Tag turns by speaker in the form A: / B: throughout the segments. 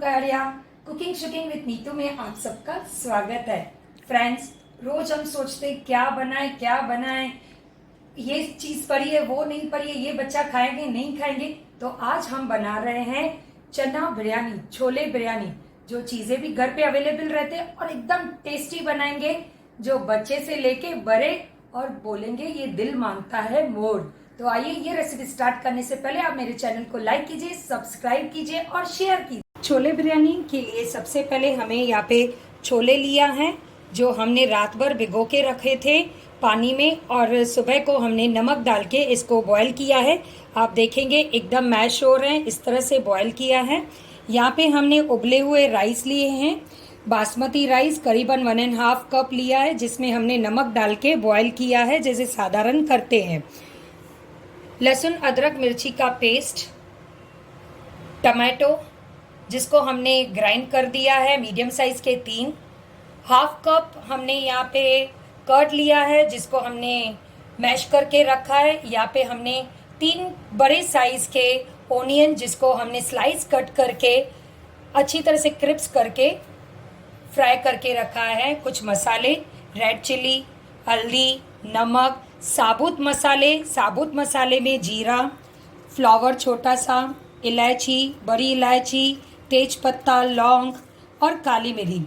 A: Pahadiya cooking शुकिंग with Neetu में आप सबका स्वागत है। फ्रेंड्स, रोज हम सोचते क्या बनाएं, ये चीज पड़ी है वो नहीं पड़ी है, ये बच्चा खाएंगे नहीं खाएंगे, तो आज हम बना रहे हैं चना बिरयानी, छोले बिरयानी। जो चीजें भी घर पे अवेलेबल रहते हैं और एकदम टेस्टी बनाएंगे, जो बच्चे से लेके बड़े और बोलेंगे ये दिल मांगता है मोर। तो आइए ये रेसिपी स्टार्ट करने से पहले आप मेरे चैनल को लाइक कीजिए, सब्सक्राइब कीजिए और शेयर कीजिए। छोले बिरयानी के लिए सबसे पहले हमें यहाँ पे छोले लिया है, जो हमने रात भर भिगो के रखे थे पानी में, और सुबह को हमने नमक डाल के इसको बॉयल किया है। आप देखेंगे एकदम मैश हो रहे हैं, इस तरह से बॉयल किया है। यहाँ पे हमने उबले हुए राइस लिए हैं, बासमती राइस करीबन 1.5 कप लिया है, जिसमें हमने नमक डाल के बॉयल किया है जैसे साधारण करते हैं। लहसुन अदरक मिर्ची का पेस्ट, टमाटो जिसको हमने ग्राइंड कर दिया है मीडियम साइज के 3, हाफ कप हमने यहाँ पे कर्ड लिया है जिसको हमने मैश करके रखा है। यहाँ पे हमने 3 बड़े साइज के ओनियन जिसको हमने स्लाइस कट करके अच्छी तरह से क्रिप्स करके फ्राई करके रखा है। कुछ मसाले, रेड चिली, हल्दी, नमक, साबुत मसाले में जीरा, फ्लावर छोटा सा, इलायची, बड़ी इलायची, तेज पत्ता, लौंग और काली मिरी।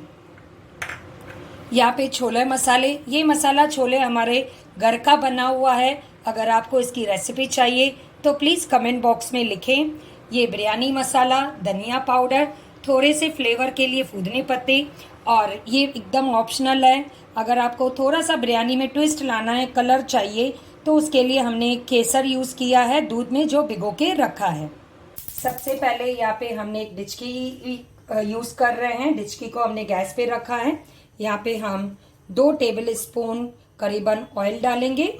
A: यहाँ पे छोले मसाले, ये मसाला छोले हमारे घर का बना हुआ है। अगर आपको इसकी रेसिपी चाहिए तो प्लीज़ कमेंट बॉक्स में लिखें। ये बिरयानी मसाला, धनिया पाउडर, थोड़े से फ्लेवर के लिए फूदनी पत्ते, और ये एकदम ऑप्शनल है। अगर आपको थोड़ा सा बिरयानी में ट्विस्ट लाना है, कलर चाहिए, तो उसके लिए हमने केसर यूज़ किया है दूध में जो भिगो के रखा है। सबसे पहले यहाँ पे हमने एक डिचकी यूज़ कर रहे हैं। डिचकी को हमने गैस पे रखा है। यहाँ पे हम 2 टेबल स्पून करीबन ऑयल डालेंगे।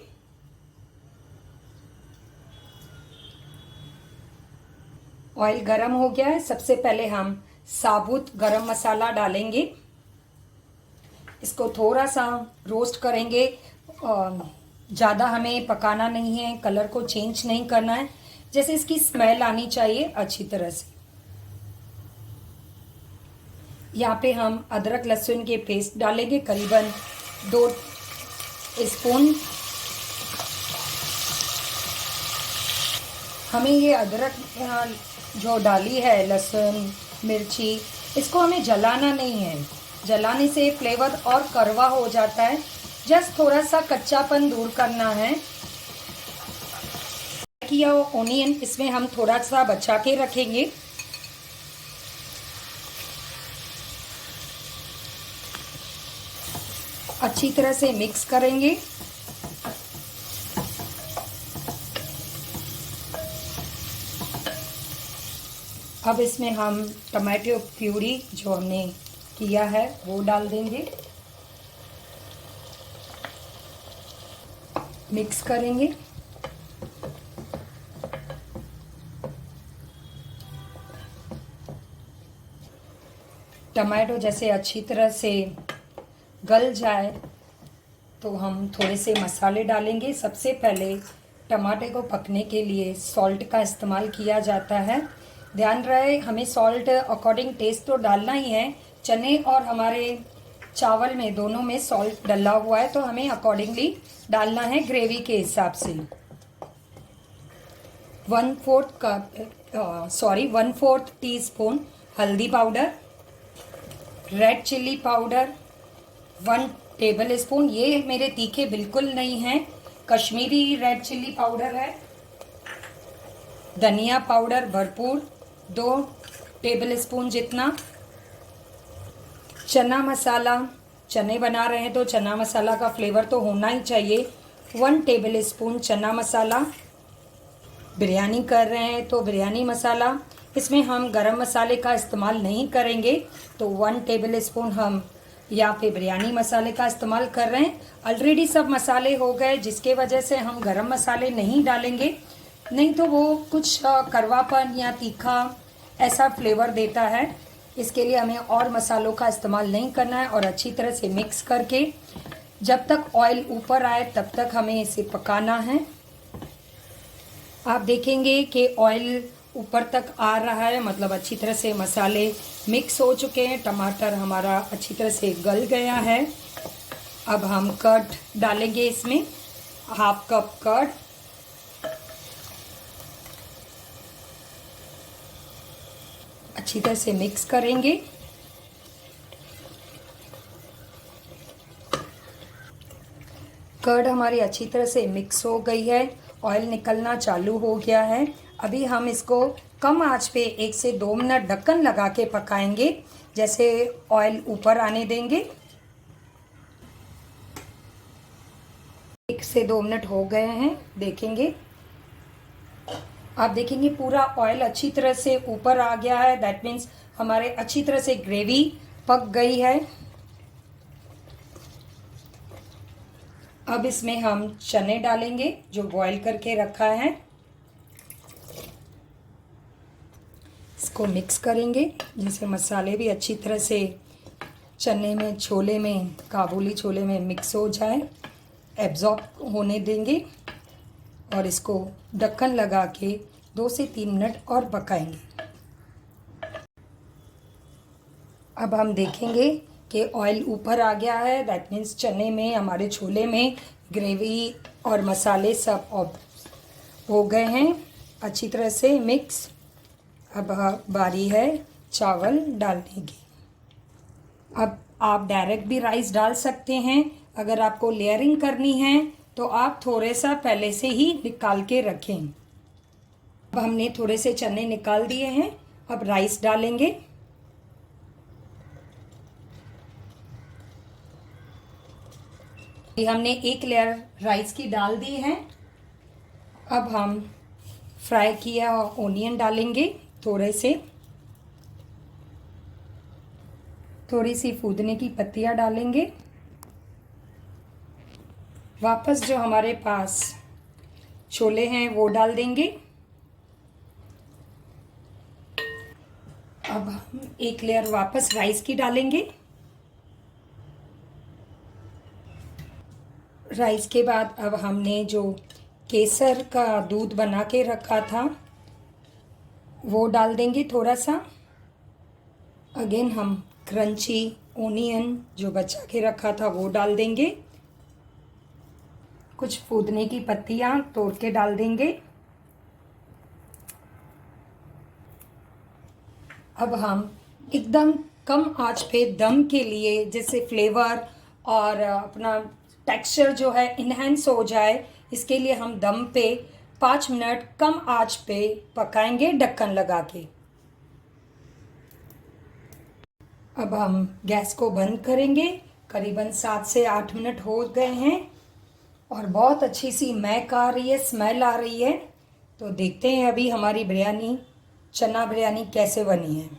A: ऑयल गरम हो गया है। सबसे पहले हम साबुत गरम मसाला डालेंगे, इसको थोड़ा सा रोस्ट करेंगे। ज़्यादा हमें पकाना नहीं है, कलर को चेंज नहीं करना है, जैसे इसकी स्मेल आनी चाहिए अच्छी तरह से। यहाँ पे हम अदरक लहसुन के पेस्ट डालेंगे करीबन 2 स्पून। हमें ये अदरक जो डाली है, लहसुन मिर्ची, इसको हमें जलाना नहीं है। जलाने से फ्लेवर और कड़वा हो जाता है। जस्ट थोड़ा सा कच्चापन दूर करना है। किया ओनियन इसमें हम थोड़ा सा बचा के रखेंगे। अच्छी तरह से मिक्स करेंगे। अब इसमें हम टमाटो प्यूरी जो हमने किया है वो डाल देंगे, मिक्स करेंगे। टमाटो जैसे अच्छी तरह से गल जाए तो हम थोड़े से मसाले डालेंगे। सबसे पहले टमाटे को पकने के लिए सॉल्ट का इस्तेमाल किया जाता है। ध्यान रहे हमें सॉल्ट अकॉर्डिंग टेस्ट तो डालना ही है। चने और हमारे चावल में दोनों में सॉल्ट डला हुआ है, तो हमें अकॉर्डिंगली डालना है ग्रेवी के हिसाब से। 1/4 टीस्पून हल्दी powder, red chilli powder 1 table spoon, ये मेरे तीखे बिल्कुल नहीं हैं, कश्मीरी रेड चिल्ली पाउडर है। धनिया पाउडर भरपूर 2 टेबल स्पून जितना। चना मसाला, चने बना रहे हैं तो चना मसाला का फ्लेवर तो होना ही चाहिए, 1 टेबल स्पून चना मसाला। बिरयानी कर रहे हैं तो बिरयानी मसाला, इसमें हम गरम मसाले का इस्तेमाल नहीं करेंगे, तो 1 टेबल स्पून हम यहाँ पे बिरयानी मसाले का इस्तेमाल कर रहे हैं। ऑलरेडी सब मसाले हो गए, जिसके वजह से हम गरम मसाले नहीं डालेंगे, नहीं तो वो कुछ कड़वापन या तीखा ऐसा फ्लेवर देता है। इसके लिए हमें और मसालों का इस्तेमाल नहीं करना है, और अच्छी तरह से मिक्स करके जब तक ऑयल ऊपर आए तब तक हमें इसे पकाना है। आप देखेंगे कि ऑयल ऊपर तक आ रहा है, मतलब अच्छी तरह से मसाले मिक्स हो चुके हैं। टमाटर हमारा अच्छी तरह से गल गया है। अब हम कर्ड डालेंगे इसमें, हाफ कप कर्ड। अच्छी तरह से मिक्स करेंगे। कर्ड हमारी अच्छी तरह से मिक्स हो गई है, ऑयल निकलना चालू हो गया है। अभी हम इसको कम आंच पे 1 से 2 मिनट ढक्कन लगा के पकाएंगे, जैसे ऑयल ऊपर आने देंगे। 1 से 2 मिनट हो गए हैं, देखेंगे। आप देखेंगे पूरा ऑयल अच्छी तरह से ऊपर आ गया है। दैट मीन्स हमारे अच्छी तरह से ग्रेवी पक गई है। अब इसमें हम चने डालेंगे जो बॉईल करके रखा है। इसको मिक्स करेंगे जिससे मसाले भी अच्छी तरह से चने में, छोले में, काबुली छोले में मिक्स हो जाए, एब्जॉर्ब होने देंगे। और इसको ढक्कन लगा के 2 से 3 मिनट और पकाएंगे। अब हम देखेंगे कि ऑयल ऊपर आ गया है। दैट मीन्स चने में, हमारे छोले में ग्रेवी और मसाले सब हो गए हैं अच्छी तरह से मिक्स। अब बारी है चावल डालने की। अब आप डायरेक्ट भी राइस डाल सकते हैं। अगर आपको लेयरिंग करनी है तो आप थोड़े सा पहले से ही निकाल के रखें। अब हमने थोड़े से चने निकाल दिए हैं। अब राइस डालेंगे। ये हमने 1 लेयर राइस की डाल दी है। अब हम फ्राई किया ओनियन डालेंगे थोड़े से, थोड़ी सी पुदीने की पत्तियां डालेंगे। वापस जो हमारे पास छोले हैं वो डाल देंगे। अब हम 1 लेयर वापस राइस की डालेंगे। राइस के बाद अब हमने जो केसर का दूध बना के रखा था वो डाल देंगे थोड़ा सा। अगेन हम क्रंची ओनियन जो बचा के रखा था वो डाल देंगे। कुछ पुदीने की पत्तियां तोड़ के डाल देंगे। अब हम एकदम कम आंच पे दम के लिए, जैसे फ्लेवर और अपना टेक्सचर जो है इन्हेंस हो जाए, इसके लिए हम दम पे 5 मिनट कम आंच पे पकाएंगे ढक्कन लगा के। अब हम गैस को बंद करेंगे। करीबन 7 से 8 मिनट हो गए हैं और बहुत अच्छी सी महक आ रही है, स्मेल आ रही है। तो देखते हैं अभी हमारी बिरयानी, चना बिरयानी कैसे बनी है।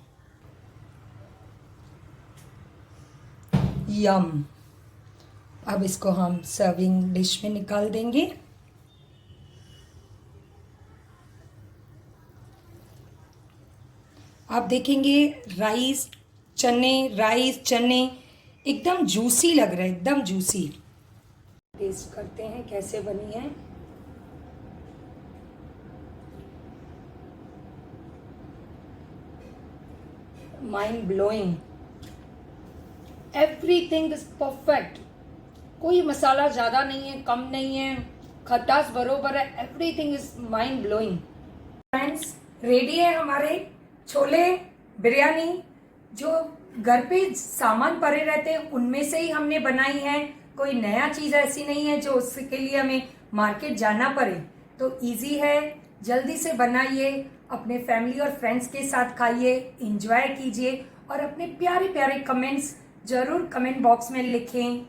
A: यम। अब इसको हम सर्विंग डिश में निकाल देंगे। आप देखेंगे राइस चने एकदम जूसी लग रहे हैं, एकदम जूसी। टेस्ट करते हैं कैसे बनी है। Mind blowing, everything is perfect. कोई मसाला ज़्यादा नहीं है, कम नहीं है, खटास बरोबर है, everything is mind blowing. Friends, ready है हमारे छोले बिरयानी। जो घर पे सामान पड़े रहते हैं उनमें से ही हमने बनाई है। कोई नया चीज़ ऐसी नहीं है जो उसके लिए हमें मार्केट जाना पड़े। तो इजी है, जल्दी से बनाइए, अपने फैमिली और फ्रेंड्स के साथ खाइए, इंजॉय कीजिए और अपने प्यारे प्यारे कमेंट्स ज़रूर कमेंट बॉक्स में लिखें।